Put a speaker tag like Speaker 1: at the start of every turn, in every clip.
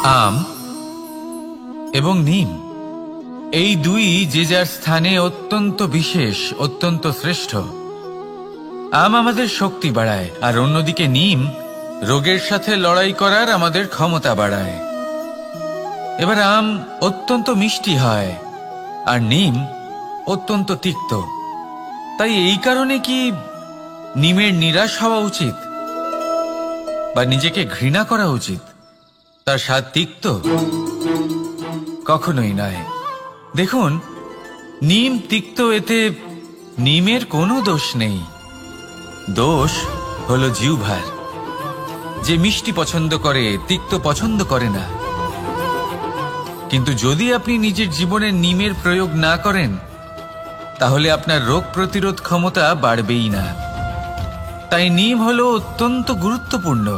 Speaker 1: আম এবং নিম, এই দুই যে যার স্থানে অত্যন্ত বিশেষ, অত্যন্ত শ্রেষ্ঠ। আম আমাদের শক্তি বাড়ায়, আর অন্যদিকে নিম রোগের সাথে লড়াই করার আমাদের ক্ষমতা বাড়ায়। এবার আম অত্যন্ত মিষ্টি হয় আর নিম অত্যন্ত তিক্ত। তাই এই কারণে কি নিমের নিরাশ হওয়া উচিত বা নিজেকে ঘৃণা করা উচিত? তার স্বাদ তিক্ত? কখনোই নয়। দেখুন, নিম তিক্ত, এতে নিমের কোনো দোষ নেই। দোষ হলো জিহ্বার, যে মিষ্টি পছন্দ করে, তিক্ত পছন্দ করে না। কিন্তু যদি আপনি নিজের জীবনে নিমের প্রয়োগ না করেন, তাহলে আপনার রোগ প্রতিরোধ ক্ষমতা বাড়বেই না। তাই নিম হলো অত্যন্ত গুরুত্বপূর্ণ।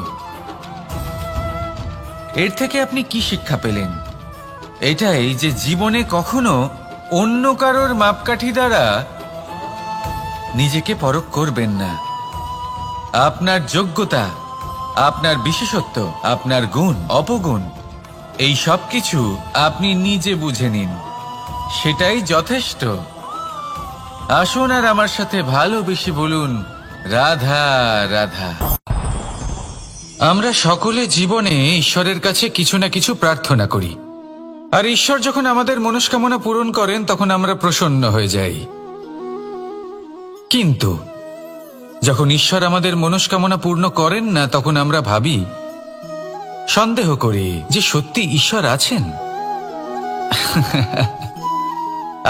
Speaker 1: এর থেকে আপনি কি শিক্ষা পেলেন? এটাই যে জীবনে কখনো অন্য কারোর মাপকাঠি দ্বারা নিজেকে পরখ করবেন না। আপনার যোগ্যতা, আপনার বিশেষত্ব, আপনার গুণ, অপগুণ, এই সব কিছু আপনি নিজে বুঝে নিন, সেটাই যথেষ্ট। আসুন আর আমার সাথে ভালোবেসে বলুন, রাধা রাধা। আমরা সকলে জীবনে ঈশ্বরের কাছে কিছু না কিছু প্রার্থনা করি, আর ঈশ্বর যখন আমাদের মনস্কামনা পূরণ করেন তখন আমরা প্রসন্ন হয়ে যাই। কিন্তু যখন ঈশ্বর আমাদের মনস্কামনা পূর্ণ করেন না, তখন আমরা ভাবি, সন্দেহ করি যে সত্যি ঈশ্বর আছেন।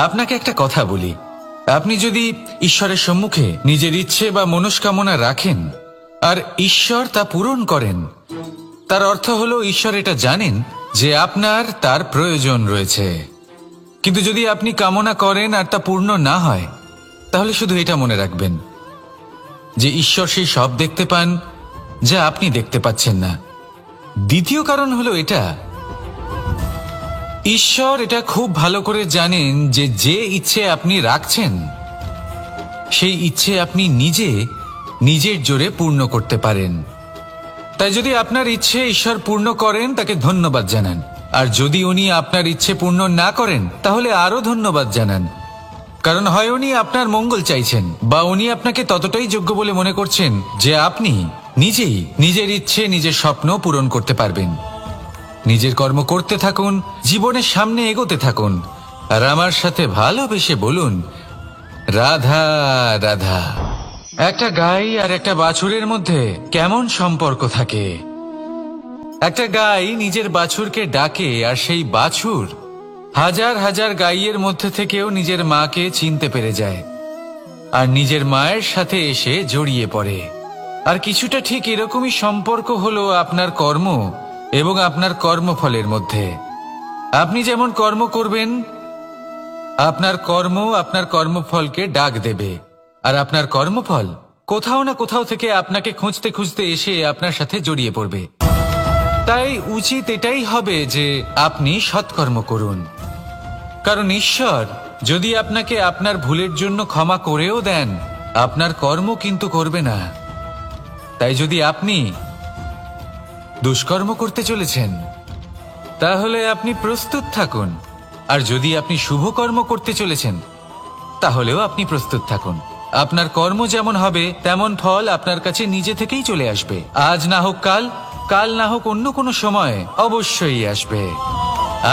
Speaker 1: আপনাকে একটা কথা বলি, আপনি যদি ঈশ্বরের সম্মুখে নিজের ইচ্ছে বা মনস্কামনা রাখেন আর ঈশ্বর তা পূরণ করেন, তার অর্থ হলো ঈশ্বর এটা জানেন যে আপনার তার প্রয়োজন রয়েছে। কিন্তু যদি আপনি কামনা করেন আর তা পূর্ণ না হয়, তাহলে শুধু এটা মনে রাখবেন যে ঈশ্বর সেই সব দেখতে পান যা আপনি দেখতে পাচ্ছেন না। দ্বিতীয় কারণ হলো এটা, ঈশ্বর এটা খুব ভালো করে জানেন যে যে ইচ্ছে আপনি রাখছেন, সেই ইচ্ছে আপনি নিজে নিজের জোরে পূর্ণ করতে পারেন। তাই যদি আপনার ইচ্ছে ঈশ্বর পূর্ণ করেন, তাকে ধন্যবাদ জানান। আর যদি উনি আপনার ইচ্ছে পূর্ণ না করেন, তাহলে আরো ধন্যবাদ জানান। কারণ হয় উনি আপনার মঙ্গল চাইছেন, বা উনি আপনাকে ততটাই যোগ্য বলে মনে করছেন যে আপনি নিজেই নিজের ইচ্ছে, নিজের স্বপ্ন পূরণ করতে পারবেন। নিজের কর্ম করতে থাকুন, জীবনের সামনে এগোতে থাকুন, আর আমার সাথে ভালোবেসে বলুন, রাধা রাধা। একটা গাই আর একটা বাছুরের মধ্যে কেমন সম্পর্ক থাকে? একটা গাই নিজের বাছুরকে ডাকে, আর সেই বাছুর হাজার হাজার গাইয়ের মধ্যে থেকেও নিজের মাকে চিনতে পেরে যায় আর নিজের মায়ের সাথে এসে জড়িয়ে পড়ে। আর কিছুটা ঠিক এরকমই সম্পর্ক হলো আপনার কর্ম এবং আপনার কর্মফলের মধ্যে। আপনি যেমন কর্ম করবেন, আপনার কর্ম আপনার কর্মফলকে ডাক দেবে, আর আপনার কর্মফল কোথাও না কোথাও থেকে আপনাকে খুঁজতে খুঁজতে এসে আপনার সাথে জড়িয়ে পড়বে। তাই উচিত এটাই হবে যে আপনি সৎকর্ম করুন, কারণ ঈশ্বর যদি আপনাকে আপনার ভুলের জন্য ক্ষমা করেও দেন, আপনার কর্ম কিন্তু করবে না। তাই যদি আপনি দুষ্কর্ম করতে চলেছেন, তাহলে আপনি প্রস্তুত থাকুন, আর যদি আপনি শুভ কর্ম করতে চলেছেন, তাহলেও আপনি প্রস্তুত থাকুন। আপনার কর্ম যেমন হবে তেমন ফল আপনার কাছে নিজে থেকেই চলে আসবে। আজ না হোক কাল, কাল না হোক অন্য কোনো সময়, অবশ্যই আসবে।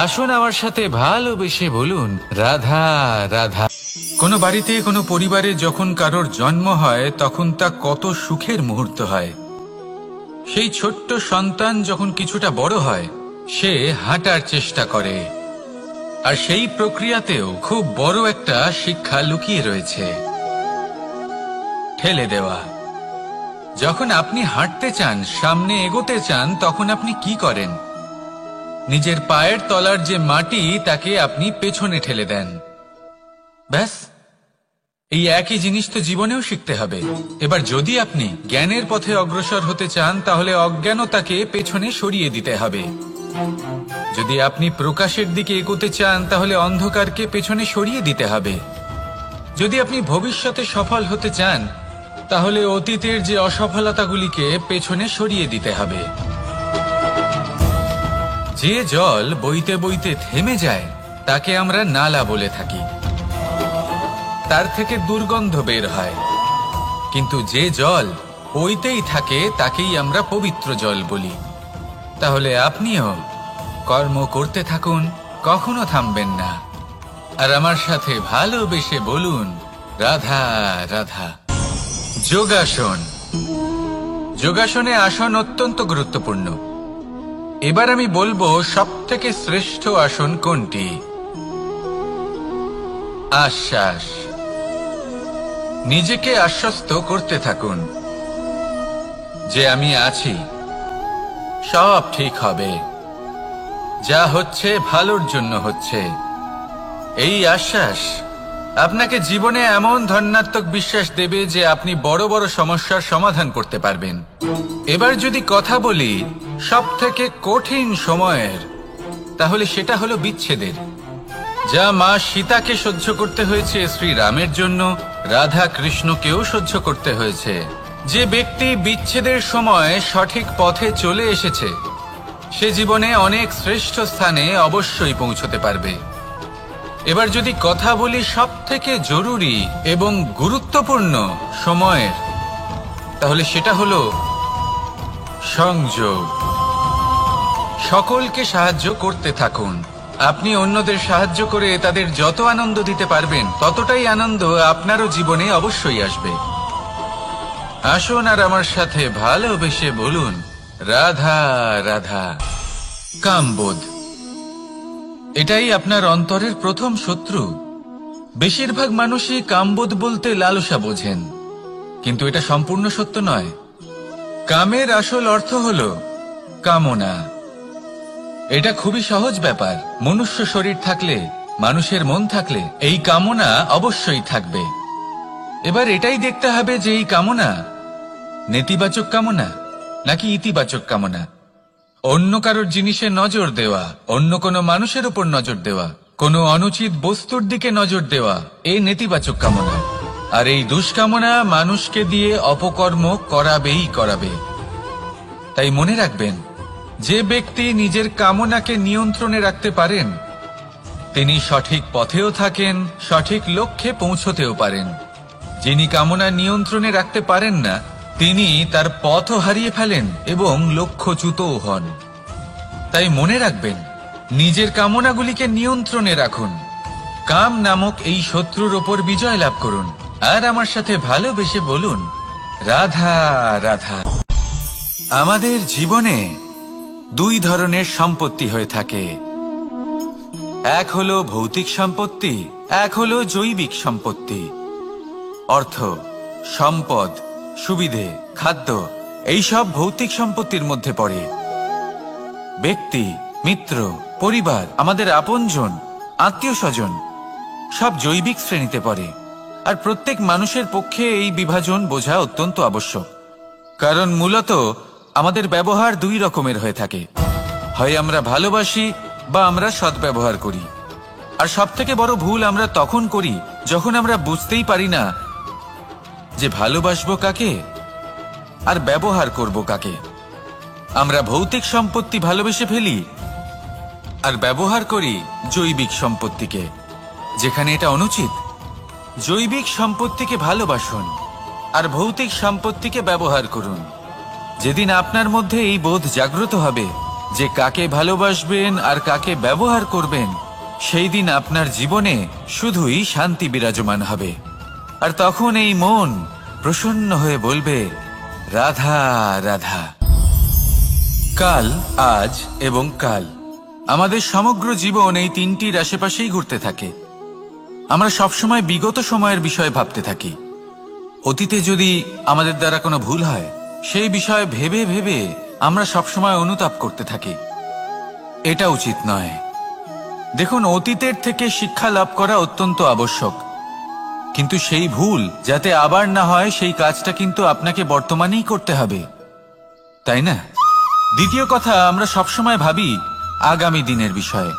Speaker 1: আসুন আমার সাথে ভালোবেসে বলুন, রাধা রাধা। কোনো বাড়িতে, কোনো পরিবারে যখন কারোর জন্ম হয়, তখন তা কত সুখের মুহূর্ত হয়। সেই ছোট্ট সন্তান যখন কিছুটা বড় হয়, সে হাঁটার চেষ্টা করে, আর সেই প্রক্রিয়াতেও খুব বড় একটা শিক্ষা লুকিয়ে রয়েছে, ঠেলে দেওয়া। যখন আপনি হাঁটতে চান, সামনে এগোতে চান, তখন আপনি কি করেন? নিজের পায়ের তলার যে মাটি, তাকে আপনি পেছনে ঠেলে দেন। ব্যাস, এই একই জিনিস তো জীবনেও শিখতে হবে। এবার যদি আপনি জ্ঞানের পথে অগ্রসর হতে চান, তাহলে অজ্ঞানতাকে পেছনে সরিয়ে দিতে হবে। যদি আপনি প্রকাশের দিকে এগোতে চান, তাহলে অন্ধকারকে পেছনে সরিয়ে দিতে হবে। যদি আপনি ভবিষ্যতে সফল হতে চান, তাহলে অতীতের যে অসফলতাগুলিকে পেছনে সরিয়ে দিতে হবে। যে জল বইতে বইতে থেমে যায় তাকে আমরা নালা বলে থাকি, তার থেকে দুর্গন্ধ বের হয়। কিন্তু যে জল বইতেই থাকে তাকেই আমরা পবিত্র জল বলি। তাহলে আপনিও কর্ম করতে থাকুন, কখনো থামবেন না। আর আমার সাথে ভালোবেসে বলুন, রাধা রাধা। যোগাসন। যোগাসনে আসন অত্যন্ত গুরুত্বপূর্ণ। এবার আমি বলবো সবথেকে শ্রেষ্ঠ আসন কোনটি। আশ্বাস। নিজেকে আশ্বস্ত করতে থাকুন যে আমি আছি, সব ঠিক হবে, যা হচ্ছে ভালোর জন্য হচ্ছে। এই আশ্বাস আপনাকে জীবনে এমন ধনাত্মক বিশ্বাস দেবে যে আপনি বড় বড় সমস্যার সমাধান করতে পারবেন। এবার যদি কথা বলি সবথেকে কঠিন সময়ের, তাহলে সেটা হলো বিচ্ছেদের। যা মা সীতাকে সহ্য করতে হয়েছে শ্রীরামের জন্য, রাধা কৃষ্ণকেও সহ্য করতে হয়েছে। যে ব্যক্তি বিচ্ছেদের সময় সঠিক পথে চলে এসেছে সে জীবনে অনেক শ্রেষ্ঠ স্থানে অবশ্যই পৌঁছতে পারবে। এবার যদি কথা বলি সবথেকে জরুরি এবং গুরুত্বপূর্ণ সময়ের, তাহলে সেটা হলো সংযোগ। সকলকে সাহায্য করতে থাকুন। আপনি অন্যদের সাহায্য করে তাদের যত আনন্দ দিতে পারবেন ততটাই আনন্দ আপনারও জীবনে অবশ্যই আসবে। আসুন আর আমার সাথে ভালোবেসে বলুন, রাধা রাধা। কামবোধ, এটাই আপনার অন্তরের প্রথম শত্রু। বেশিরভাগ মানুষই কামবোধ বলতে লালসা বোঝেন, কিন্তু এটা সম্পূর্ণ সত্য নয়। কামের আসল অর্থ হলো কামনা। এটা খুবই সহজ ব্যাপার। মনুষ্য শরীর থাকলে, মানুষের মন থাকলে এই কামনা অবশ্যই থাকবে। এবার এটাই দেখতে হবে যে এই কামনা নেতিবাচক কামনা নাকি ইতিবাচক কামনা। অন্য কারোর জিনিসে নজর দেওয়া, অন্য কোনো মানুষের উপর নজর দেওয়া, কোনো অনুচিত বস্তুর দিকে নজর দেওয়া, এই নেতিবাচক কামনা। আর এই দুষ্কামনা মানুষকে দিয়ে অপকর্ম করাবেই করাবে। তাই মনে রাখবেন, যে ব্যক্তি নিজের কামনাকে নিয়ন্ত্রণে রাখতে পারেন তিনি সঠিক পথেও থাকেন, সঠিক লক্ষ্যে পৌঁছতেও পারেন। যিনি কামনা নিয়ন্ত্রণে রাখতে পারেন না তিনি তার পথও হারিয়ে ফেলেন এবং লক্ষ্যচ্যুতও হন। তাই মনে রাখবেন, নিজের কামনাগুলিকে নিয়ন্ত্রণে রাখুন। কাম নামক এই শত্রুর ওপর বিজয় লাভ করুন। আর আমার সাথে ভালোবেসে বলুন, রাধা রাধা। আমাদের জীবনে দুই ধরনের সম্পত্তি হয়ে থাকে। এক হলো ভৌতিক সম্পত্তি, এক হলো জৈবিক সম্পত্তি। অর্থ, সম্পদ, সুবিধে, খাদ্য, এইসব ভৌতিক সম্পত্তির মধ্যে পড়ে। ব্যক্তি, মিত্র, পরিবার, আমাদের আপনজন, আত্মীয় স্বজন সব জৈবিক শ্রেণীতে পড়ে। আর প্রত্যেক মানুষের পক্ষে এই বিভাজন বোঝা অত্যন্ত আবশ্যক। কারণ মূলত আমাদের ব্যবহার দুই রকমের হয়ে থাকে। হয় আমরা ভালোবাসি বা আমরা সদ্ব্যবহার করি। আর সবথেকে বড় ভুল আমরা তখন করি যখন আমরা বুঝতেই পারি না যে ভালোবাসবো কাকে আর ব্যবহার করব কাকে। আমরা ভৌতিক সম্পত্তি ভালোবেসে ফেলি আর ব্যবহার করি জৈবিক সম্পত্তিকে, যেখানে এটা অনুচিত। জৈবিক সম্পত্তিকে ভালোবাসুন আর ভৌতিক সম্পত্তিকে ব্যবহার করুন। যেদিন আপনার মধ্যে এই বোধ জাগ্রত হবে যে কাকে ভালোবাসবেন আর কাকে ব্যবহার করবেন, সেই দিন আপনার জীবনে শুধুই শান্তি বিরাজমান হবে। আর তখন এই মন প্রসন্ন হয়ে বলবে, রাধা রাধা। কাল, আজ এবং কাল, আমাদের সমগ্র জীবন এই তিনটির আশেপাশেই ঘুরতে থাকে। আমরা সবসময় বিগত সময়ের বিষয়ে ভাবতে থাকি। অতীতে যদি আমাদের দ্বারা কোনো ভুল হয় সেই বিষয়ে ভেবে ভেবে আমরা সবসময় অনুতাপ করতে থাকি। এটা উচিত নয়। দেখুন, অতীতের থেকে শিক্ষা লাভ করা অত্যন্ত আবশ্যক, কিন্তু সেই ভুল যাতে আবার না হয় সেই কাজটা কিন্তু আপনাকে বর্তমানেই করতে হবে, তাই না? দ্বিতীয় কথা, আমরা সবসময় ভাবি আগামী দিনের বিষয়ে,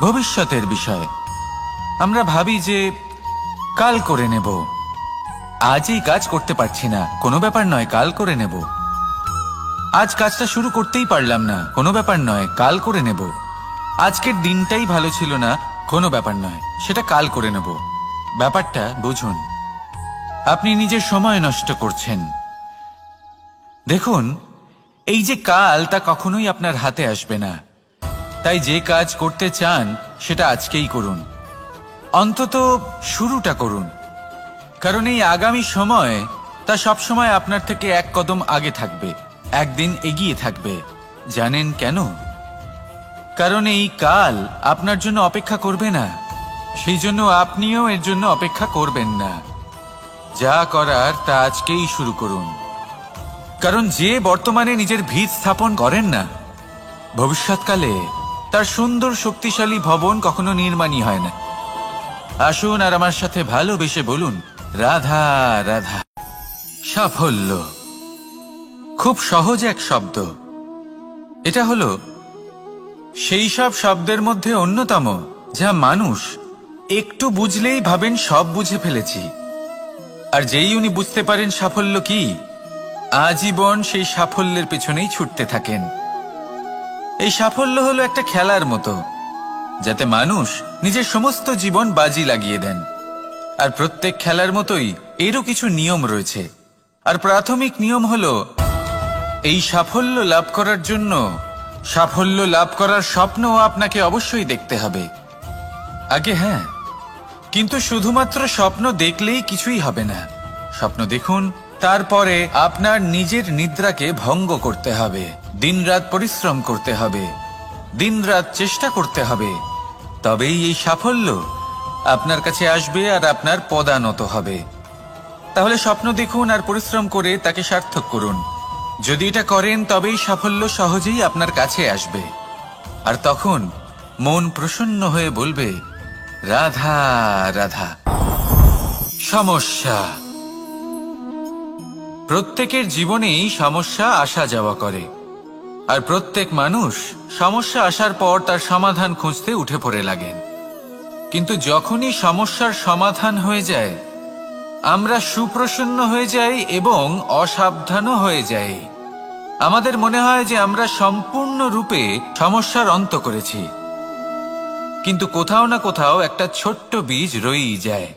Speaker 1: ভবিষ্যতের বিষয়ে। আমরা ভাবি যে কাল করে নেব, আজ এই কাজ করতে পারছি না, কোনো ব্যাপার নয়, কাল করে নেব। আজ কাজটা শুরু করতেই পারলাম না, কোনো ব্যাপার নয়, কাল করে নেব। আজকের দিনটাই ভালো ছিল না, কোনো ব্যাপার নয়, সেটা কাল করে নেব। ব্যাপারটা বুঝুন, আপনি নিজের সময় নষ্ট করছেন। দেখুন, এই যে কাল, তা কখনোই আপনার হাতে আসবে না। তাই যে কাজ করতে চান সেটা আজকেই করুন, অন্তত শুরুটা করুন। কারণ এই আগামী সময় তা সবসময় আপনার থেকে এক কদম আগে থাকবে, একদিন এগিয়ে থাকবে। জানেন কেন? কারণ এই কাল আপনার জন্য অপেক্ষা করবে না, সেই জন্য আপনিও এর জন্য অপেক্ষা করবেন না। যা করার তা আজকেই শুরু করুন। কারণ যে বর্তমানে নিজের ভিত স্থাপন করেন না, ভবিষ্যৎকালে তার সুন্দর শক্তিশালী ভবন কখনো নির্মাণই হয় না। আসুন আর আমার সাথে ভালোবেসে বলুন, রাধা রাধা। সাফল্য খুব সহজ এক শব্দ। এটা হলো সেই সব শব্দের মধ্যে অন্যতম যা মানুষ একটু বুঝলেই ভাবেন সব বুঝে ফেলেছি। আর যেই উনি বুঝতে পারেন সাফল্য কি, আজীবন সেই সাফল্যের পেছনেই ছুটতে থাকেন। এই সাফল্য হলো একটা খেলার মতো, যাতে মানুষ নিজের সমস্ত জীবন বাজি লাগিয়ে দেন। আর প্রত্যেক খেলার মতোই এরও কিছু নিয়ম রয়েছে। আর প্রাথমিক নিয়ম হলো, এই সাফল্য লাভ করার জন্য সাফল্য লাভ করার স্বপ্ন আপনাকে অবশ্যই দেখতে হবে আগে। হ্যাঁ, কিন্তু শুধুমাত্র স্বপ্ন দেখলেই কিছুই হবে না। স্বপ্ন দেখুন, তারপরে আপনার নিজের নিদ্রাকে ভঙ্গ করতে হবে, দিনরাত পরিশ্রম করতে হবে, দিনরাত চেষ্টা করতে হবে। তবেই এই সাফল্য আপনার কাছে আসবে আর আপনার পদানত হবে। তাহলে স্বপ্ন দেখুন আর পরিশ্রম করে তাকে সার্থক করুন। যদি এটা করেন তবেই সাফল্য সহজেই আপনার কাছে আসবে। আর তখন মন প্রসন্ন হয়ে বলবে, রাধা রাধা। সমস্যা, প্রত্যেকের জীবনেই সমস্যা আসা যাওয়া করে। আর প্রত্যেক মানুষ সমস্যা আসার পর তার সমাধান খুঁজতে উঠে পড়ে লাগেন। কিন্তু যখনই সমস্যার সমাধান হয়ে যায়, আমরা সুপ্রসন্ন হয়ে যাই এবং অসাবধানও হয়ে যাই। আমাদের মনে হয় যে আমরা সম্পূর্ণরূপে সমস্যার অন্ত করেছি, কিন্তু কোথাও না কোথাও একটা ছোট্ট বীজ রয়েই যায়।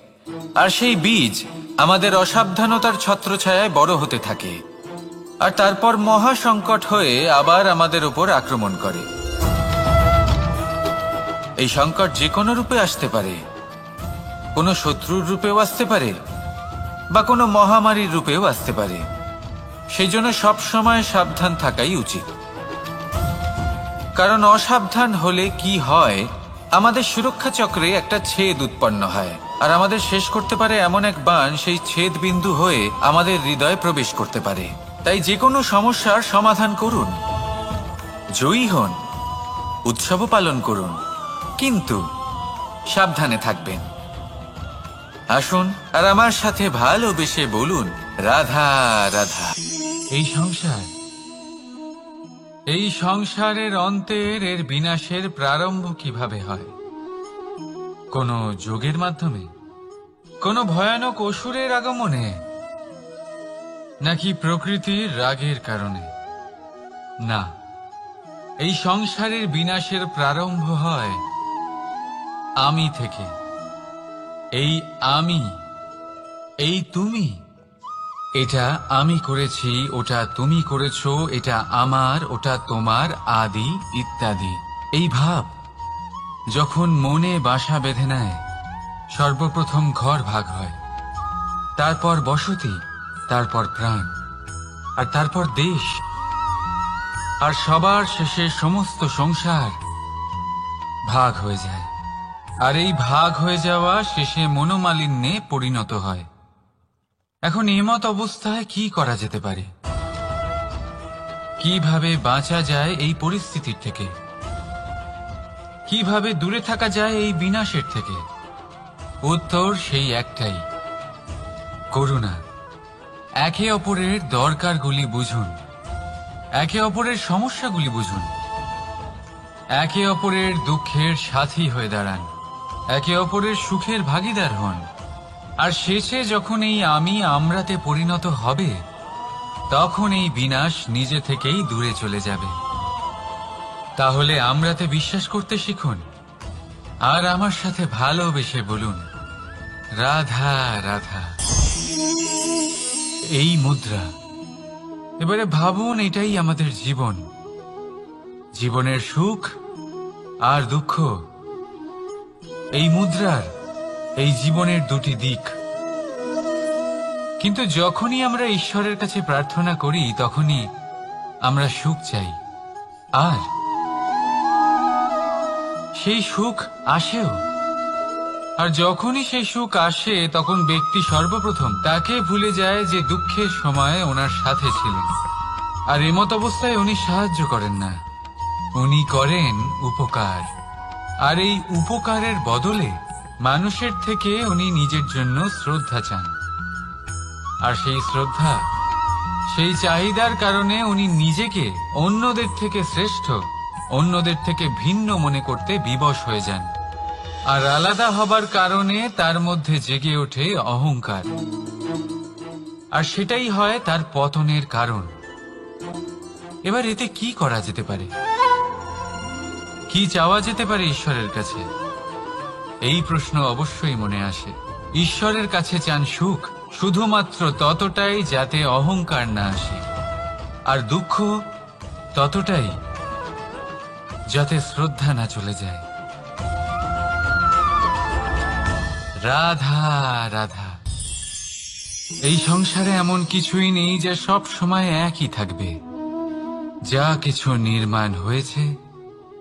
Speaker 1: আর সেই বীজ আমাদের অসাবধানতার ছত্রছায়ায় বড় হতে থাকে, আর তারপর মহা সংকট হয়ে আবার আমাদের উপর আক্রমণ করে। এই সংকট যে কোনো রূপে আসতে পারে, কোনো শত্রুর রূপেও আসতে পারে, বা কোনো মহামারীর রূপেও আসতে পারে। সেই জন্য সবসময় সাবধান থাকাই উচিত। কারণ অসাবধান হলে কি হয়, আমাদের সুরক্ষা চক্রে একটা ছেদ উৎপন্ন হয়, আর আমাদের শেষ করতে পারে এমন এক বাণ সেই ছেদ বিন্দু হয়ে আমাদের হৃদয়ে প্রবেশ করতে পারে। তাই যে কোনো সমস্যার সমাধান করুন, জয়ী হন, উৎসবও পালন করুন, কিন্তু সাবধানে থাকবেন। আসুন আর আমার সাথে ভালোবেসে বলুন, রাধা রাধা। এই সংসারের অন্তের এর বিনাশের প্রারম্ভ কিভাবে হয়? কোনো যোগের মাধ্যমে, কোনো ভয়ানক অসুরের আগমনে, নাকি প্রকৃতির রাগের কারণে? না, এই সংসারের বিনাশের প্রারম্ভ হয় আমি থেকে। এই আমি, এই তুমি, এটা আমি করেছি, ওটা তুমি করেছো, এটা আমার, ওটা তোমার, আদি ইত্যাদি। এই ভাব যখন মনে বাসা বেঁধে নেয়, সর্বপ্রথম ঘর ভাগ হয়, তারপর বসতি, তারপর প্রাণ, আর তারপর দেশ, আর সবার শেষে সমস্ত সংসার ভাগ হয়ে যায়। আর এই ভাগ হয়ে যাওয়া শেষে মনোমালিন্যে পরিণত হয়। এখন এমত অবস্থায় কি করা যেতে পারে? কিভাবে বাঁচা যায় এই পরিস্থিতির থেকে? কিভাবে দূরে থাকা যায় এই বিনাশের থেকে? উত্তর সেই একটাই, করুণা। একে অপরের দরকারগুলি বুঝুন, একে অপরের সমস্যাগুলি বুঝুন, একে অপরের দুঃখের সাথী হয়ে দাঁড়ান, একে অপরের সুখের ভাগিদার হন। আর শেষে যখন এই আমি আমরাতে পরিণত হবে, তখন এই বিনাশ নিজে থেকেই দূরে চলে যাবে। তাহলে আমরাতে বিশ্বাস করতে শিখুন আর আমার সাথে ভালোবেসে বলুন, রাধা রাধা। এই মুদ্রা, এবারে ভাবুন এটাই আমাদের জীবন, জীবনের সুখ আর দুঃখ। এই মুদ্রার এই জীবনের দুটি দিক। কিন্তু যখনই আমরা ঈশ্বরের কাছে প্রার্থনা করি তখনই আমরা সুখ চাই, আর সেই সুখ আসেও। আর যখনই সেই সুখ আসে তখন ব্যক্তি সর্বপ্রথম তাকে ভুলে যায় যে দুঃখের সময় ওনার সাথে ছিলেন। আর এমত অবস্থায় উনি সাহায্য করেন না, উনি করেন উপকার। আর এই উপকারের বদলে মানুষের থেকে উনি নিজের জন্য শ্রদ্ধা চান। আর সেই শ্রদ্ধা, সেই চাহিদার কারণে উনি নিজেকে অন্যদের থেকে শ্রেষ্ঠ, অন্যদের থেকে ভিন্ন মনে করতে বিবশ হয়ে যান। আর আলাদা হবার কারণে তার মধ্যে জেগে ওঠে অহংকার, আর সেটাই হয় তার পতনের কারণ। এবার এতে কি করা যেতে পারে, কি চাওয়া যেতে পারে ঈশ্বরের কাছে? এই প্রশ্ন অবশ্যই মনে আসে। ঈশ্বরের কাছে চান সুখ, শুধুমাত্র ততটাই যাতে অহংকার না আসে, আর দুঃখ ততটাই যাতে শ্রদ্ধা না চলে যায়। রাধা রাধা। এই সংসারে এমন কিছুই নেই যে সব সময় একই থাকবে। যা কিছু নির্মাণ হয়েছে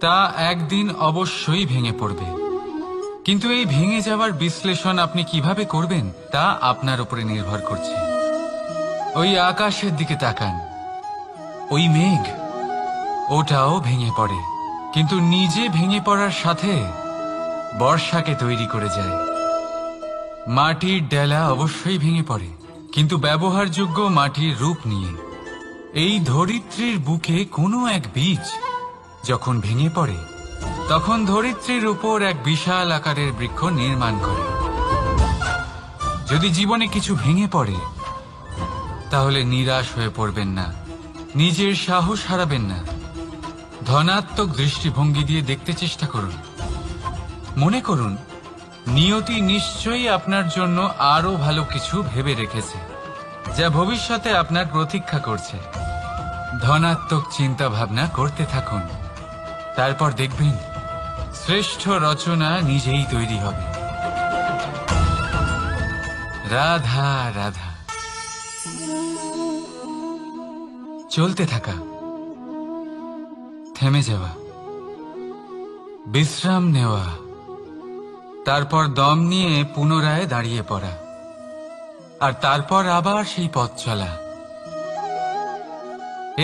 Speaker 1: তা একদিন অবশ্যই ভেঙে পড়বে, কিন্তু এই ভেঙে যাওয়ার বিশ্লেষণ আপনি কিভাবে করবেন তা আপনার উপরে নির্ভর করছে। ওই আকাশের দিকে তাকান, ওই মেঘ, ওটাও ভেঙে পড়ে, কিন্তু নিজে ভেঙে পড়ার সাথে বর্ষাকে তৈরি করে যায়। মাটির ডেলা অবশ্যই ভেঙে পড়ে, কিন্তু ব্যবহারযোগ্য মাটির রূপ নিয়ে। এই ধরিত্রীর বুকে কোনো এক বীজ যখন ভেঙে পড়ে তখন ধরিত্রীর উপর এক বিশাল আকারের বৃক্ষ নির্মাণ করে। যদি জীবনে কিছু ভেঙে পড়ে তাহলে নিরাশ হয়ে পড়বেন না, নিজের সাহস হারাবেন না। ধনাত্মক দৃষ্টিভঙ্গি দিয়ে দেখতে চেষ্টা করুন। মনে করুন নিয়তি নিশ্চয়ই আপনার জন্য আরো ভালো কিছু ভেবে রেখেছে, যা ভবিষ্যতে আপনার প্রতীক্ষা করছে। ধনাত্মক চিন্তা ভাবনা করতে থাকুন, তারপর দেখবেন শ্রেষ্ঠ রচনা নিজেই তৈরি হবে। রাধা রাধা। চলতে থাকা, থেমে যাওয়া, বিশ্রাম নেওয়া, তারপর দম নিয়ে পুনরায় দাঁড়িয়ে পড়া, আর তারপর আবার সেই পথ চলা।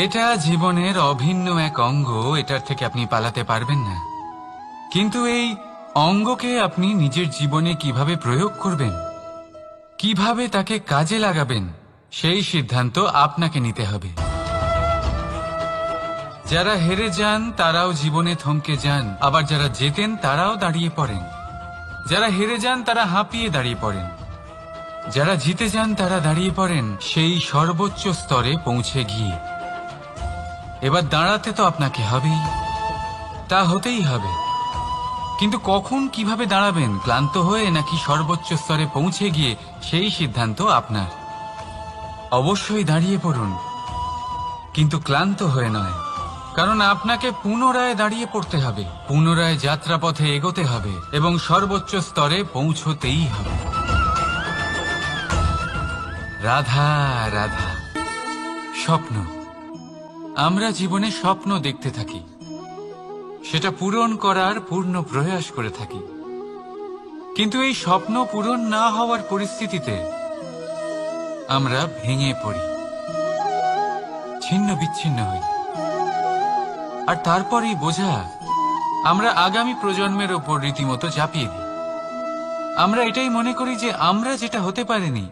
Speaker 1: এটা জীবনের অভিন্ন এক অঙ্গ, এটার থেকে আপনি পালাতে পারবেন না। কিন্তু এই অঙ্গকে আপনি নিজের জীবনে কিভাবে প্রয়োগ করবেন, কিভাবে তাকে কাজে লাগাবেন, সেই সিদ্ধান্ত আপনাকে নিতে হবে। যারা হেরে যান তারাও জীবনে থমকে যান, আবার যারা জেতেন তারাও দাঁড়িয়ে পড়েন। যারা হেরে যান তারা হাঁপিয়ে দাঁড়িয়ে পড়েন, যারা জিতে যান তারা দাঁড়িয়ে পড়েন সেই সর্বোচ্চ স্তরে পৌঁছে গিয়ে। এবার দাঁড়াতে তো আপনাকে হবেই, তা হতেই হবে। কিন্তু কখন কিভাবে দাঁড়াবেন, ক্লান্ত হয়ে নাকি সর্বোচ্চ স্তরে পৌঁছে গিয়ে, সেই সিদ্ধান্ত আপনার। অবশ্যই দাঁড়িয়ে পড়ুন, কিন্তু ক্লান্ত হয়ে নয়, কারণ আপনাকে পুনরায় দাঁড়িয়ে পড়তে হবে, পুনরায় যাত্রাপথে এগোতে হবে এবং সর্বোচ্চ স্তরে পৌঁছতেই হবে। রাধা রাধা। স্বপ্ন, আমরা জীবনে স্বপ্ন দেখতে থাকি, সেটা পূরণ করার পূর্ণ প্রয়াস করে থাকি, কিন্তু এই স্বপ্ন পূরণ না হওয়ার পরিস্থিতিতে আমরা ভেঙে পড়ি, ছিন্ন বিচ্ছিন্ন হই। আর তারপরই বোঝা আমরা আগামী প্রজন্মের ওপর রীতিমতো চাপিয়ে দিই। আমরা এটাই মনে করি যে আমরা যেটা হতে পারিনি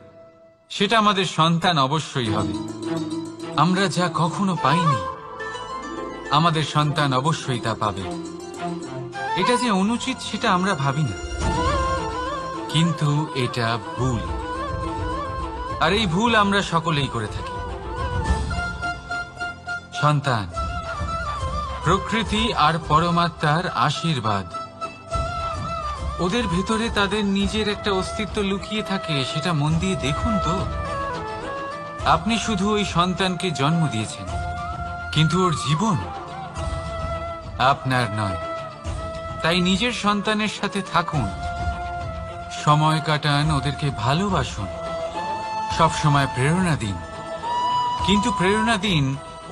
Speaker 1: সেটা আমাদের সন্তান অবশ্যই হবে। আমরা যা কখনো পাইনি আমাদের সন্তান অবশ্যই তা পাবে। এটা যে অনুচিত সেটা আমরা ভাবি না, কিন্তু এটা ভুল। আর এই ভুল আমরা সকলেই করে থাকি। সন্তান প্রকৃতি আর পরমাত্মার আশীর্বাদ। ওদের ভেতরে তাদের নিজের একটা অস্তিত্ব লুকিয়ে থাকে, সেটা মন দিয়ে দেখুন তো। আপনি শুধু ওই সন্তানকে জন্ম দিয়েছেন, কিন্তু ওর জীবন আপনার নয়। তাই নিজের সন্তানের সাথে থাকুন, সময় কাটান, ওদেরকে ভালোবাসুন, সব সময় প্রেরণা দিন, কিন্তু প্রেরণা দিন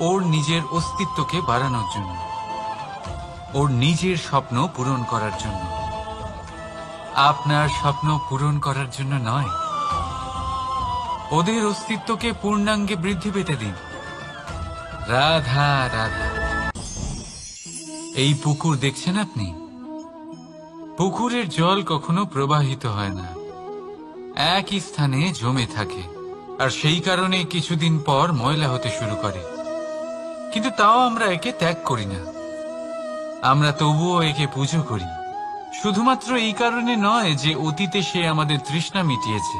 Speaker 1: ওর নিজের অস্তিত্বকে বাড়ানোর জন্য, ওর নিজের স্বপ্ন পূরণ করার জন্য, আপনার স্বপ্ন পূরণ করার জন্য নয়। ওদের অস্তিত্বকে পূর্ণাঙ্গে বৃদ্ধি পেতে দিন। রাধা রাধা। এই পুকুর দেখছেন আপনি? পুকুরের জল কখনো প্রবাহিত হয় না, একই স্থানে জমে থাকে, আর সেই কারণে কিছুদিন পর ময়লা হতে শুরু করে। কিন্তু তাও আমরা একে ত্যাগ করি না, আমরা তবুও একে পুজো করি। শুধুমাত্র এই কারণে নয় যে অতীতে সে আমাদের তৃষ্ণা মিটিয়েছে,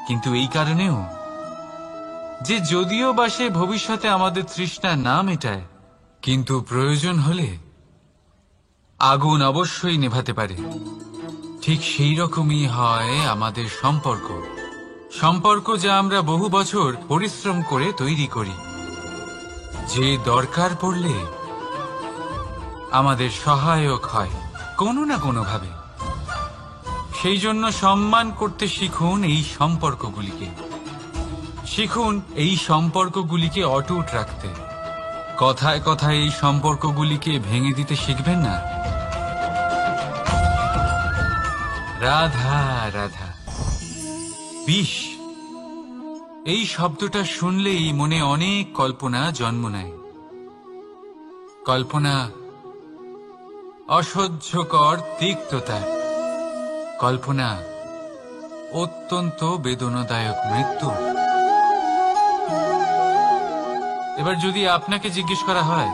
Speaker 1: কিন্তু এই কারণেও যে যদিও বা সে ভবিষ্যতে আমাদের তৃষ্ণা না মেটায়, কিন্তু প্রয়োজন হলে আগুন অবশ্যই নেভাতে পারে। ঠিক সেই রকমই হয় আমাদের সম্পর্ক, সম্পর্ক যা আমরা বহু বছর পরিশ্রম করে তৈরি করি, যে দরকার পড়লে আমাদের সহায়ক হয় কোনো না কোনোভাবে। সেই জন্য সম্মান করতে শিখুন এই সম্পর্কগুলিকে, শিখুন এই সম্পর্কগুলিকে অটুট রাখতে। কথায় কথায় এই সম্পর্কগুলিকে ভেঙে দিতে শিখবেন না। রাধা রাধা। বিষ, এই শব্দটা শুনলেই মনে অনেক কল্পনা জন্ম নেয়। কল্পনা অসহ্যকর তিক্ততা, কল্পনা অত্যন্ত বেদনাদায়ক মৃত্যু। এবার যদি আপনাকে জিজ্ঞেস করা হয়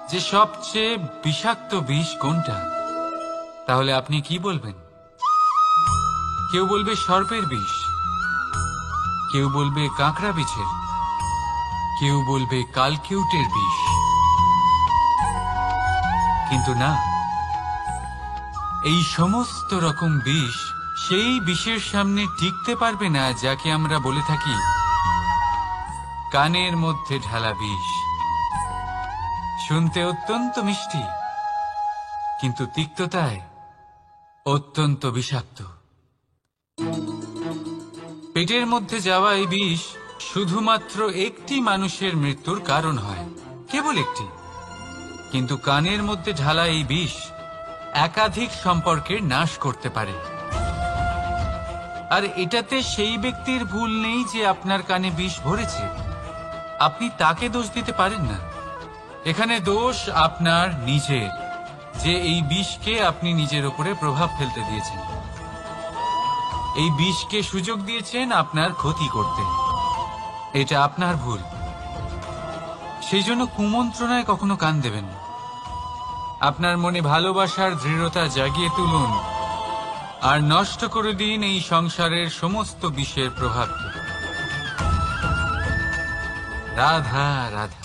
Speaker 1: যে সবচেয়ে বিষাক্ত বিষ কোনটা, তাহলে আপনি কি বলবেন? কেউ বলবে সর্পের বিষ, কেউ বলবে কাঁকড়া বিছের, কেউ বলবে কালকিউটের বিষ। কিন্তু না, এই সমস্ত রকম বিষ সেই বিষের সামনে টিকতে পারবে না যাকে আমরা বলে থাকি কানের মধ্যে ঢালা বিষ। শুনতে অত্যন্ত মিষ্টি, কিন্তু তিক্ততায় অত্যন্ত বিষাক্ত। পেটের মধ্যে যাওয়া এই বিষ শুধুমাত্র একটি মানুষের মৃত্যুর কারণ হয়, কেবল একটি। কিন্তু কানের মধ্যে ঢালা এই বিষ একাধিক সম্পর্কের নাশ করতে পারে। আর এটাতে সেই ব্যক্তির ভুল নেই যে আপনার কানে বিষ ভরেছে, আপনি তাকে দোষ দিতে পারেন না। এখানে দোষ আপনার নিজের, যে এই বিষকে আপনি নিজের উপরে প্রভাব ফেলতে দিয়েছেন, এই বিষকে সুযোগ দিয়েছেন আপনার ক্ষতি করতে। এটা আপনার ভুল। সেই জন্য কুমন্ত্রণায় কখনো কান দেবেন না। আপনার মনে ভালোবাসার দৃঢ়তা জাগিয়ে তুলুন আর নষ্ট করে দিন এই সংসারের সমস্ত বিষের প্রভাবকে। রাধা রাধা।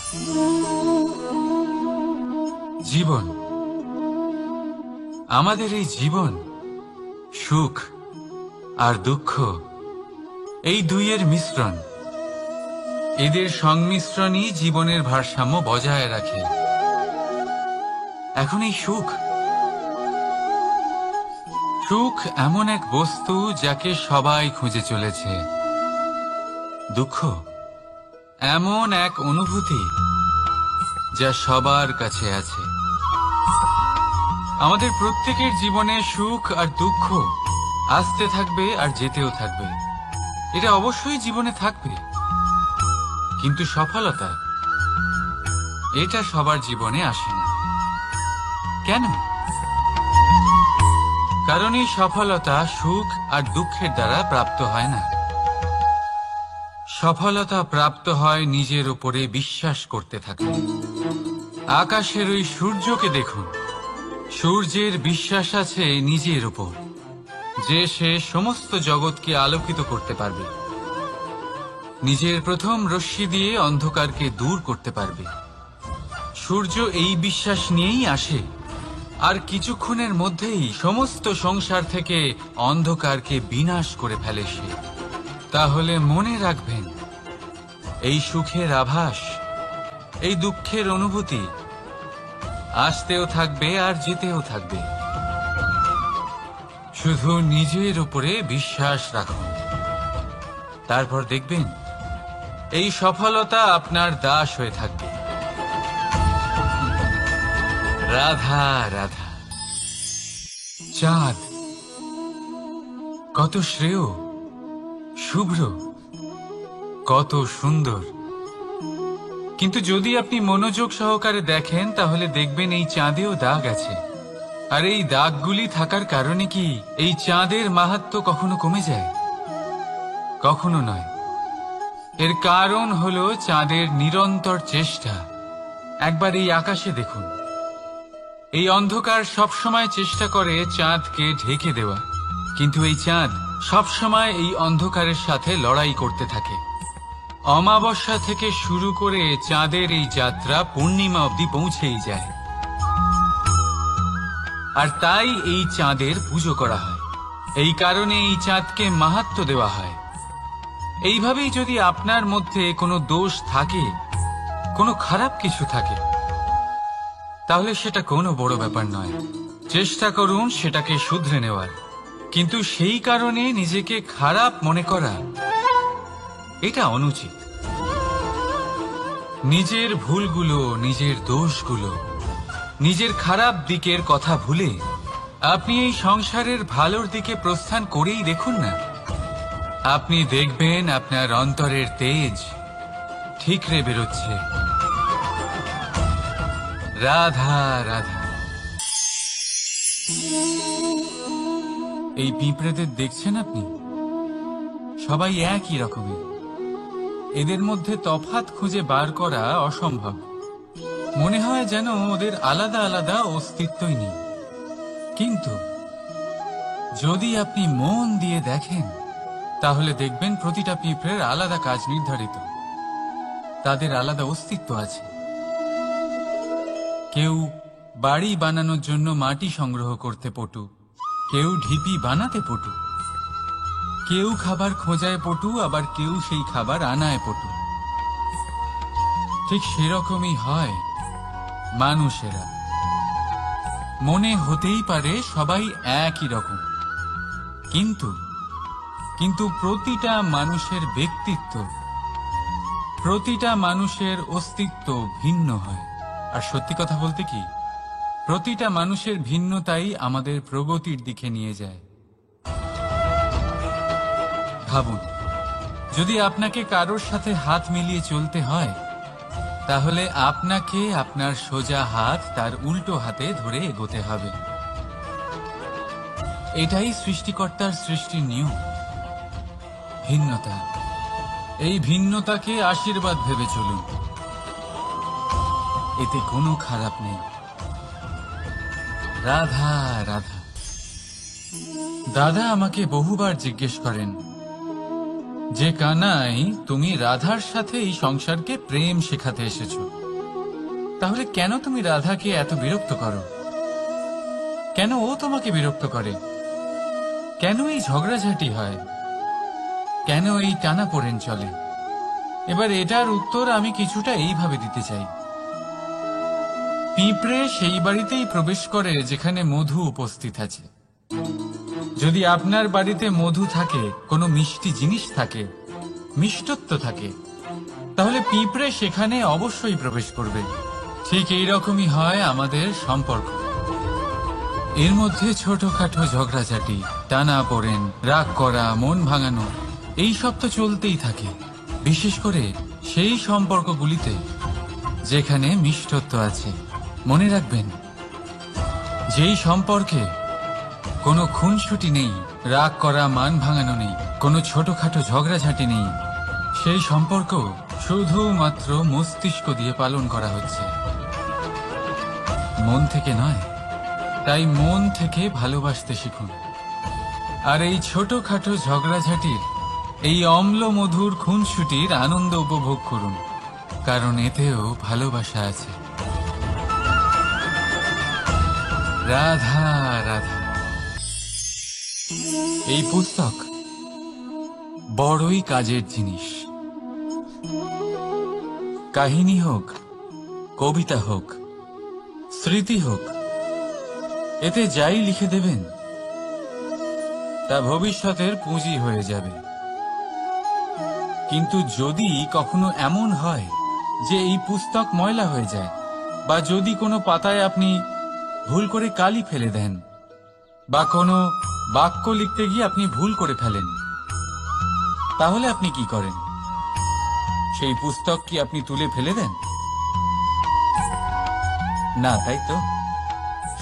Speaker 1: জীবন, আমাদের এই জীবন সুখ আর দুঃখ, এই দুইয়ের মিশ্রণ। এদের সংমিশ্রণই জীবনের ভারসাম্য বজায় রাখে। এখন এই সুখ, সুখ এমন এক বস্তু যাকে সবাই খুঁজে চলেছে। দুঃখ এমন এক অনুভূতি যা সবার কাছে আছে। আমাদের প্রত্যেকের জীবনে সুখ আর দুঃখ আসতে থাকবে আর যেতেও থাকবে, এটা অবশ্যই জীবনে থাকবে। কিন্তু সফলতা, এটা সবার জীবনে আসে না। কেন? কারণ এই সফলতা সুখ আর দুঃখের দ্বারা প্রাপ্ত হয় না। সফলতা প্রাপ্ত হয় নিজের উপরে বিশ্বাস করতে থাকলে। আকাশের ওই সূর্যকে দেখুন, সূর্যের বিশ্বাস আছে নিজের উপর যে সে সমস্ত জগৎকে আলোকিত করতে পারবে। নিজের প্রথম রশ্মি দিয়ে অন্ধকারকে দূর করতে পারবে। সূর্য এই বিশ্বাস নিয়েই আসে, আর কিছুক্ষণের মধ্যেই সমস্ত সংসার থেকে অন্ধকারকে বিনাশ করে ফেলে সে। তাহলে মনে রাখবেন, এই সুখের আভাস, এই দুঃখের অনুভূতি আসতেও থাকবে আর যেতেও থাকবে। শুধু নিজের উপরে বিশ্বাস রাখুন, তারপর দেখবেন এই সফলতা আপনার দাস হয়ে থাকবে। রাধা রাধা। চাঁদ কত শ্রেয়, শুভ্র, কত সুন্দর। কিন্তু যদি আপনি মনোযোগ সহকারে দেখেন তাহলে দেখবেন এই চাঁদেও দাগ আছে। আর এই দাগগুলি থাকার কারণে কি এই চাঁদের মাহাত্ম্য কখনো কমে যায়? কখনো নয়। এর কারণ হলো চাঁদের নিরন্তর চেষ্টা। একবার এই আকাশে দেখুন, এই অন্ধকার সবসময় চেষ্টা করে চাঁদকে ঢেকে দেওয়া, কিন্তু এই চাঁদ সবসময় এই অন্ধকারের সাথে লড়াই করতে থাকে। অমাবস্যা থেকে শুরু করে চাঁদের এই যাত্রা পূর্ণিমা অবধি পৌঁছেই যায়। আর তাই এই চাঁদের পুজো করা হয়, এই কারণে এই চাঁদকে মাহাত্ম্য দেওয়া হয়। এইভাবেই যদি আপনার মধ্যে কোনো দোষ থাকে, কোনো খারাপ কিছু থাকে, তাহলে সেটা কোনো বড় ব্যাপার নয়। চেষ্টা করুন সেটাকে শুধরে নেওয়ার, কিন্তু সেই কারণে নিজেকে খারাপ মনে করা এটা অনুচিত। নিজের ভুলগুলো, নিজের দোষগুলো, নিজের খারাপ দিকের কথা ভুলে আপনি এই সংসারের ভালোর দিকে প্রস্থান করেই দেখুন না। আপনি দেখবেন আপনার অন্তরের তেজ ঠিকরে বেরোচ্ছে। রাধা রাধা। এই পিঁপড়েদের দেখছেন আপনি? সবাই একই রকমের। এদের মধ্যে তফাৎ খুঁজে বার করা অসম্ভব। মনে হয় যেন ওদের আলাদা আলাদা অস্তিত্বই নেই। কিন্তু যদি আপনি মন দিয়ে দেখেন তাহলে দেখবেন প্রতিটা পিঁপড়ের আলাদা কাজ নির্ধারিত, তাদের আলাদা অস্তিত্ব আছে। কেউ বাড়ি বানানোর জন্য মাটি সংগ্রহ করতে পটু, কেউ ঢিপি বানাতে পটু, কেউ খাবার খোঁজায় পটু, আবার কেউ সেই খাবার আনায় পটু। ঠিক সেরকমই হয় মানুষেরা। মনে হতেই পারে সবাই একই রকম, কিন্তু কিন্তু প্রতিটা মানুষের ব্যক্তিত্ব, প্রতিটা মানুষের অস্তিত্ব ভিন্ন হয়। আর সত্যি কথা বলতে কি, প্রতিটা মানুষের ভিন্নতাই আমাদের প্রগতির দিকে নিয়ে যায়। ভাবুন, যদি আপনাকে কারোর সাথে হাত মিলিয়ে চলতে হয়, তাহলে আপনাকে আপনার সোজা হাত তার উল্টো হাতে ধরে এগোতে হবে। এটাই সৃষ্টিকর্তার সৃষ্টির নিয়ম। ভিন্নতা, এই ভিন্নতাকে আশীর্বাদ ভেবে চলুন, এতে কোনো খারাপ নেই। রাধা রাধা। দাদা আমাকে বহুবার জিজ্ঞেস করেন যে কানাই, তুমি রাধার সাথে এই সংসারকে প্রেম শেখাতে এসেছো, তাহলে কেন তুমি রাধাকে এত বিরক্ত করো? কেন ও তোমাকে বিরক্ত করে? কেন এই ঝগড়াঝাটি হয়? কেন এই টানাপোড়েন চলে? এবার এটার উত্তর আমি কিছুটা এইভাবে দিতে চাই। পিঁপড়ে সেই বাড়িতেই প্রবেশ করে যেখানে মধু উপস্থিত আছে। যদি আপনার বাড়িতে মধু থাকে, কোনো মিষ্টি জিনিস থাকে, মিষ্টত্ব থাকে, তাহলে পিঁপড়ে সেখানে অবশ্যই প্রবেশ করবে। ঠিক এইরকমই হয় আমাদের সম্পর্ক। এর মধ্যে ছোটখাটো ঝগড়াঝাটি, টানাপোড়েন, রাগ করা, মন ভাঙানো, এই সব তো চলতেই থাকে, বিশেষ করে সেই সম্পর্কগুলিতে যেখানে মিষ্টত্ব আছে। মনে রাখবেন, যেই সম্পর্কে কোনো খুনসুটি নেই, রাগ করা, মান ভাঙানো নেই, কোনো ছোটখাটো ঝগড়াঝাটি নেই, সেই সম্পর্ক শুধুমাত্র মস্তিষ্ক দিয়ে পালন করা হচ্ছে, মন থেকে নয়। তাই মন থেকে ভালোবাসতে শিখুন। আর এই ছোটখাটো ঝগড়াঝাটির এই অম্ল মধুর খুনসুটির আনন্দ উপভোগ করুন, কারণ এতেও ভালোবাসা আছে। রাধা রাধা। এই পুস্তক বড়ই কাজের জিনিস। কাহিনী হোক, কবিতা হোক, স্মৃতি হোক, এতে যাই লিখে দেবেন তা ভবিষ্যতের পুঁজি হয়ে যাবে। কিন্তু যদি কখনো এমন হয় যে এই পুস্তক ময়লা হয়ে যায়, বা যদি কোনো পাতায় আপনি ভুল করে কালি ফেলে দেন, বা কোনো বাক্য লিখতে গিয়ে আপনি ভুল করে ফেলেন, তাহলে আপনি কি করেন? সেই পুস্তক কি আপনি তুলে ফেলে দেন? না, তাই তো।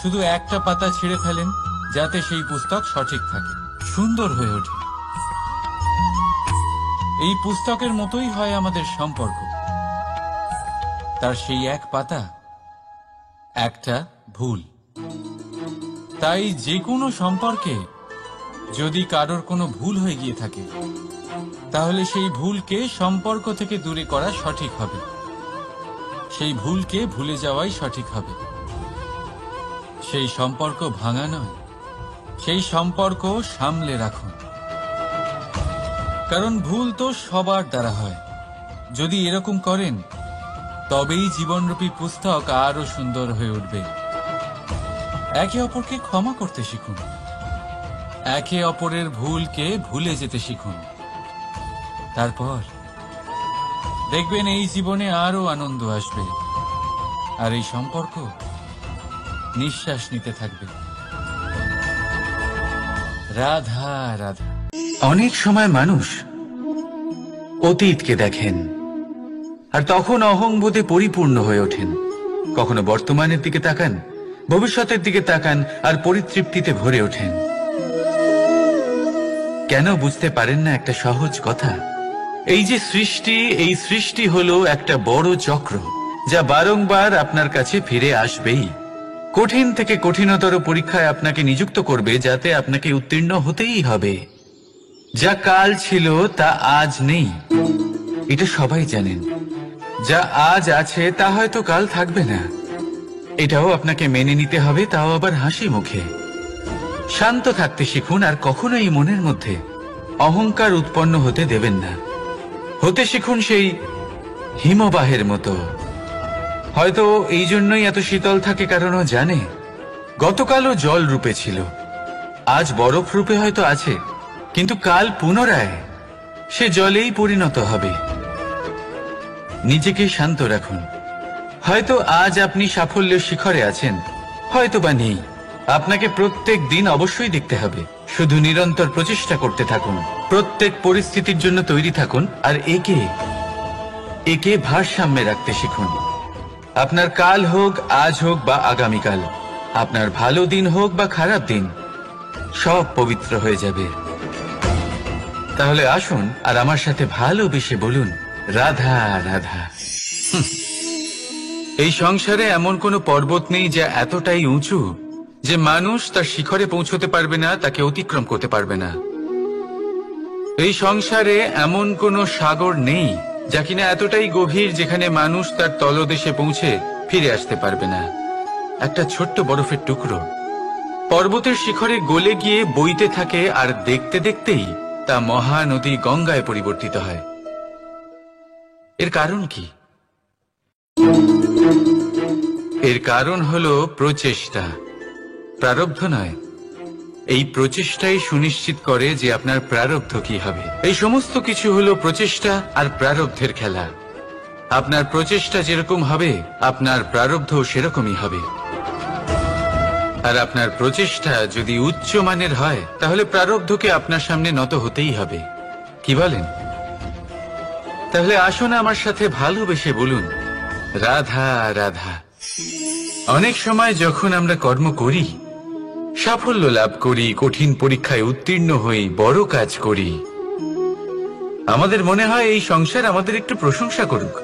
Speaker 1: শুধু একটা পাতা ছিঁড়ে ফেলেন যাতে সেই পুস্তক সঠিক থাকে, সুন্দর হয়ে ওঠে। এই পুস্তকের মতোই হয় আমাদের সম্পর্ক। তার সেই এক পাতা, একটা ভুল। তাই যে কোনো সম্পর্কে যদি কারোর কোনো ভুল হয়ে গিয়ে থাকে, তাহলে সেই ভুলকে সম্পর্ক থেকে দূরে করা সঠিক হবে। সেই ভুলকে ভুলে যাওয়াই সঠিক হবে। সেই সম্পর্ক ভাঙা নয়, সেই সম্পর্ক সামলে রাখুন। কারণ ভুল তো সবার দ্বারা হয়। যদি এরকম করেন, তবেই জীবনরূপী পুস্তক আরো সুন্দর হয়ে উঠবে। একে অপরকে ক্ষমা করতে শিখুন। একে অপরের ভুলকে ভুলে যেতে শিখুন। তারপর দেখবেন এই জীবনে আরো আনন্দ আসবে, আর এই সম্পর্ক নিঃশ্বাস নিতে থাকবে। রাধা রাধা।
Speaker 2: অনেক সময় মানুষ অতীতকে দেখেন আর তখন অহংবোধে পরিপূর্ণ হয়ে ওঠেন। কখনো বর্তমানের দিকে তাকান, ভবিষ্যতের দিকে তাকান আর পরিতৃপ্তিতে ভরে ওঠেন। কেন বুঝতে পারেন না একটা সহজ কথা? এই যে সৃষ্টি, এই সৃষ্টি হলো একটা বড় চক্র, যা বারংবার আপনার কাছে ফিরে আসবেই। কঠিন থেকে কঠিনতর পরীক্ষায় আপনাকে নিযুক্ত করবে, যাতে আপনাকে উত্তীর্ণ হতেই হবে। যা কাল ছিল তা আজ নেই, এটা সবাই জানেন। যা আজ আছে তা হয়তো কাল থাকবে না, এটাও আপনাকে মেনে নিতে হবে, তাও আবার হাসি মুখে। শান্ত থাকতে শিখুন, আর কখনোই মনের মধ্যে অহংকার উৎপন্ন হতে দেবেন না। হতে শিখুন সেই হিমবাহের মতো। হয়তো এই জন্যই এত শীতল থাকে, কারণ ও জানে গতকালও জল রূপে ছিল, আজ বরফ রূপে হয়তো আছে, কিন্তু কাল পুনরায় সে জলেই পরিণত হবে। নিজেকে শান্ত রাখুন। হয়তো আজ আপনি সাফল্যের শিখরে আছেন, হয়তো বা নেই। আপনাকে প্রত্যেক দিন অবশ্যই দেখতে হবে। শুধু নিরন্তর প্রচেষ্টা করতে থাকুন, প্রত্যেক পরিস্থিতির জন্য তৈরি থাকুন, আর একে ভারসাম্যে রাখতে শিখুন। আপনার কাল হোক, আজ হোক বা আগামীকাল, আপনার ভালো দিন হোক বা খারাপ দিন, সব পবিত্র হয়ে যাবে। তাহলে আসুন আর আমার সাথে ভালোবেসে বলুন, রাধা রাধা। এই সংসারে এমন কোনো পর্বত নেই যা এতটাই উঁচু যে মানুষ তার শিখরে পৌঁছতে পারবে না, তাকে অতিক্রম করতে পারবে না। এই সংসারে এমন কোনো সাগর নেই যা কিনা এতটাই গভীর যেখানে মানুষ তার তলদেশে পৌঁছে ফিরে আসতে পারবে না। একটা ছোট্ট বরফের টুকরো পর্বতের শিখরে গলে গিয়ে বইতে থাকে, আর দেখতে দেখতেই তা মহানদী গঙ্গায় পরিবর্তিত হয়। এর কারণ কি? এর কারণ হলো প্রচেষ্টা, প্রারব্ধ নয়। এই প্রচেষ্টাই সুনিশ্চিত করে যে আপনার প্রারব্ধ কি হবে। এই সমস্ত কিছু হলো প্রচেষ্টা আর প্রারব্ধের খেলা। আপনার প্রচেষ্টা যেরকম হবে, আপনার প্রারব্ধ সেরকমই হবে। আর আপনার প্রচেষ্টা যদি উচ্চ মানের হয়, তাহলে প্রারব্ধকে আপনার সামনে নত হতেই হবে। কি বলেন? তাহলে আসুন আমার সাথে ভালোবেসে বলুন, রাধা রাধা। অনেক সময় যখন আমরা কর্ম করি, সাফল্য লাভ করি, কঠিন পরীক্ষায় উত্তীর্ণ হই, বড় কাজ করি, আমাদের মনে হয় এই সংসার আমাদের একটু প্রশংসা করুক,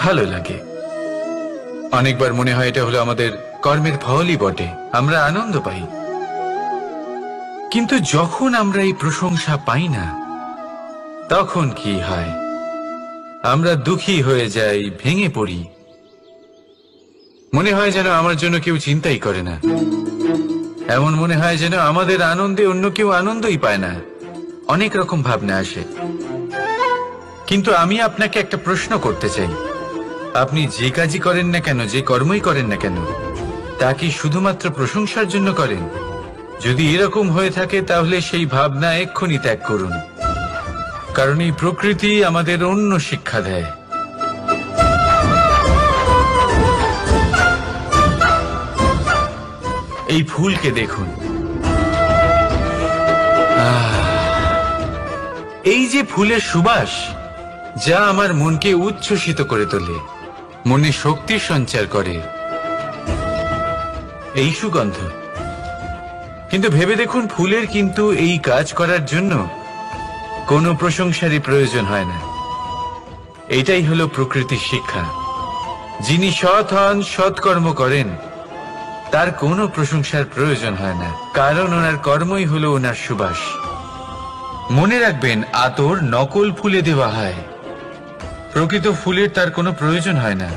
Speaker 2: ভালো লাগে। অনেকবার মনে হয় এটা হলো আমাদের কর্মের ফলই বটে, আমরা আনন্দ পাই। কিন্তু যখন আমরা এই প্রশংসা পাই না, তখন কি হয়? আমরা দুঃখী হয়ে যাই, ভেঙে পড়ি। মনে হয় যেন আমার জন্য কেউ চিন্তাই করে না। এমন মনে হয় যেন আমাদের আনন্দে অন্য কেউ আনন্দই পায় না। অনেক রকম ভাবনা আসে। কিন্তু আমি আপনাকে একটা প্রশ্ন করতে চাই, আপনি যে কাজই করেন না কেন, যে কর্মই করেন না কেন, তা কি শুধুমাত্র প্রশংসার জন্য করেন? যদি এরকম হয়ে থাকে তাহলে সেই ভাবনা এক্ষুনি ত্যাগ করুন, কারণ এই প্রকৃতি আমাদের অন্য শিক্ষা দেয়। এই ফুলকে দেখুন, এই যে ফুলের সুবাস, যা আমার মনকে উচ্ছ্বসিত করে তোলে, মনে শক্তি সঞ্চার করে, এই সুগন্ধ। কিন্তু ভেবে দেখুন, ফুলের কিন্তু এই কাজ করার জন্য কোনো প্রশংসারই প্রয়োজন হয় না। এটাই হলো প্রকৃতির শিক্ষা। যিনি সৎ হন, সৎকর্ম করেন, তার কোনো প্রশংসার প্রয়োজন হয় না, কারণ ওনার কর্মই হলো ওনার সুবাস। মনে রাখবেন, আতর নকল ফুলে দেওয়া হয়, প্রকৃত ফুলের তার কোনো প্রয়োজন হয় না।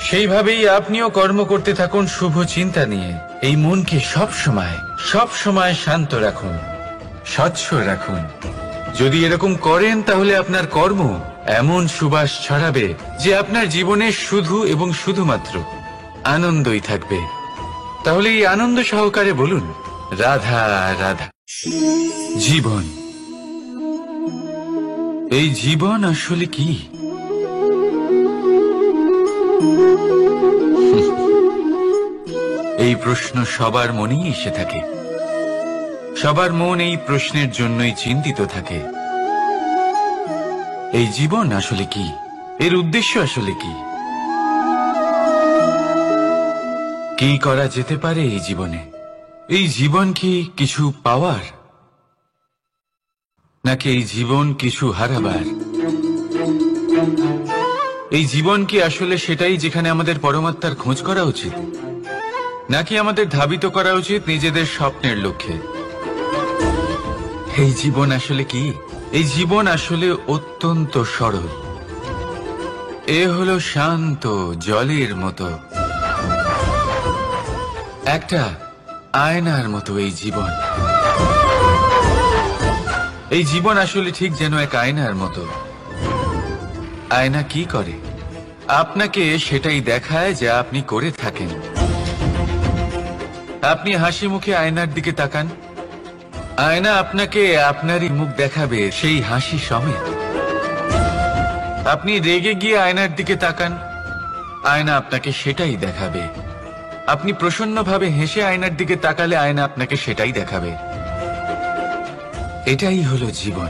Speaker 2: সেইভাবেই আপনিও কর্ম করতে থাকুন শুভ চিন্তা নিয়ে। এই মনকে সব সময় শান্ত রাখুন, স্বচ্ছ রাখুন। যদি এরকম করেন তাহলে আপনার কর্ম এমন সুবাস ছড়াবে যে আপনার জীবনে শুধু এবং শুধুমাত্র আনন্দই থাকবে। তাহলে এই আনন্দ সহকারে বলুন, রাধা রাধা। জীবন, এই জীবন আসলে কি? এই প্রশ্ন সবার মনেই এসে থাকে। সবার মন এই প্রশ্নের জন্যই চিন্তিত থাকে। এই জীবন আসলে কি? এর উদ্দেশ্য আসলে কি? কি করা যেতে পারে এই জীবনে? এই জীবন কি কিছু পাওয়ার, নাকি এই জীবন কিছু হারাবার? এই জীবন কি আসলে সেটাই যেখানে আমাদের পরমাত্মার খোঁজ করা উচিত, নাকি আমাদের ধাবিত করা উচিত নিজেদের স্বপ্নের লক্ষ্যে? এই জীবন আসলে কি? এই জীবন আসলে অত্যন্ত সরল। এ হলো শান্ত জলের মতো, একটা আয়নার মতো এই জীবন। এই জীবন আসলে ঠিক যেন এক আয়নার মতো। আয়না কি করে? আপনাকে সেটাই দেখায় যা আপনি করে থাকেন। আপনি হাসি মুখে আয়নার দিকে তাকান, আয়না আপনাকে আপনারই মুখ দেখাবে, সেই হাসি সমেত। আপনি রেগে গিয়ে আয়নার দিকে তাকান, আয়না আপনাকে সেটাই দেখাবে। আপনি প্রসন্নভাবে হেসে আয়নার দিকে তাকালে আয়না আপনাকে সেটাই দেখাবে। এটাই হলো জীবন,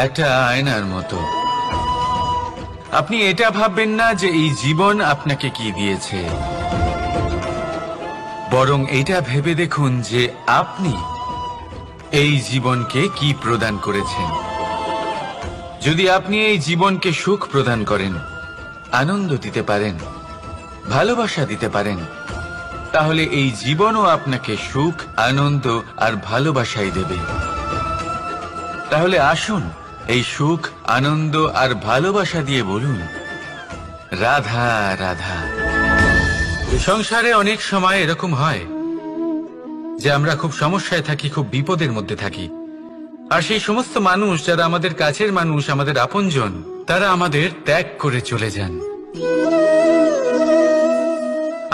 Speaker 2: একটা আয়নার মতো। আপনি এটা ভাববেন না যে এই জীবন আপনাকে কি দিয়েছে, বরং এটা ভেবে দেখুন যে আপনি এই জীবনকে কি প্রদান করেছেন। যদি আপনি এই জীবনকে সুখ প্রদান করেন, আনন্দ দিতে পারেন, ভালোবাসা দিতে পারেন, তাহলে এই জীবনও আপনাকে সুখ, আনন্দ আর ভালোবাসাই দেবে। তাহলে আসুন এই সুখ, আনন্দ আর ভালোবাসা দিয়ে বলুন, রাধা রাধা। সংসারে অনেক সময় এরকম হয় যে আমরা খুব সমস্যায় থাকি, খুব বিপদের মধ্যে থাকি, আর সেই সমস্ত মানুষ যারা আমাদের কাছের মানুষ, আমাদের আপনজন, তারা আমাদের ত্যাগ করে চলে যান।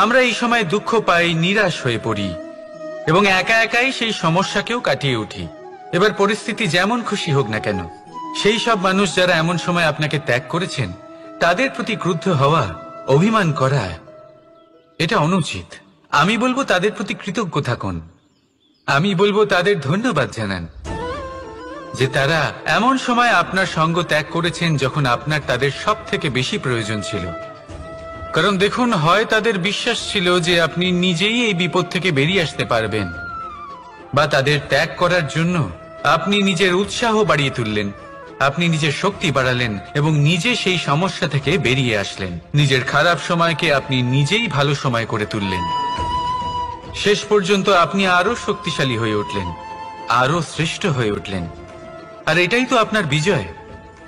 Speaker 2: আমরা এই সময় দুঃখ পাই, নিরাশ হয়ে পড়ি এবং একা একাই সেই সমস্যাকেও কাটিয়ে উঠি। এবার পরিস্থিতি যেমন খুশি হোক না কেন, সেই সব মানুষ যারা এমন সময় আপনাকে ত্যাগ করেছেন, তাদের প্রতি ক্রুদ্ধ হওয়া, অভিমান করা, এটা অনুচিত। আমি বলবো তাদের প্রতি কৃতজ্ঞ থাকুন। আমি বলবো তাদের ধন্যবাদ জানান যে তারা এমন সময় আপনার সঙ্গ ত্যাগ করেছেন যখন আপনার তাদের সব থেকে বেশি প্রয়োজন ছিল। কারণ দেখুন, হয় তাদের বিশ্বাস ছিল যে আপনি নিজেই এই বিপদ থেকে বেরিয়ে আসতে পারবেন, বা তাদের ত্যাগ করার জন্য আপনি নিজের উৎসাহ বাড়িয়ে তুললেন, আপনি নিজের শক্তি বাড়ালেন এবং নিজে সেই সমস্যা থেকে বেরিয়ে আসলেন। নিজের খারাপ সময়কে আপনি নিজেই ভালো সময় করে তুললেন। শেষ পর্যন্ত আপনি আরো শক্তিশালী হয়ে উঠলেন, আরো শ্রেষ্ঠ হয়ে উঠলেন। আর এটাই তো আপনার বিজয়,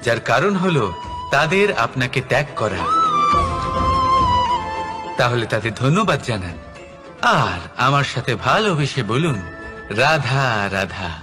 Speaker 2: যার কারণ হলো তাদের আপনাকে ত্যাগ করা। তাহলে তাদের ধন্যবাদ জানান আর আমার সাথে ভালোবেসে বলুন, রাধা রাধা।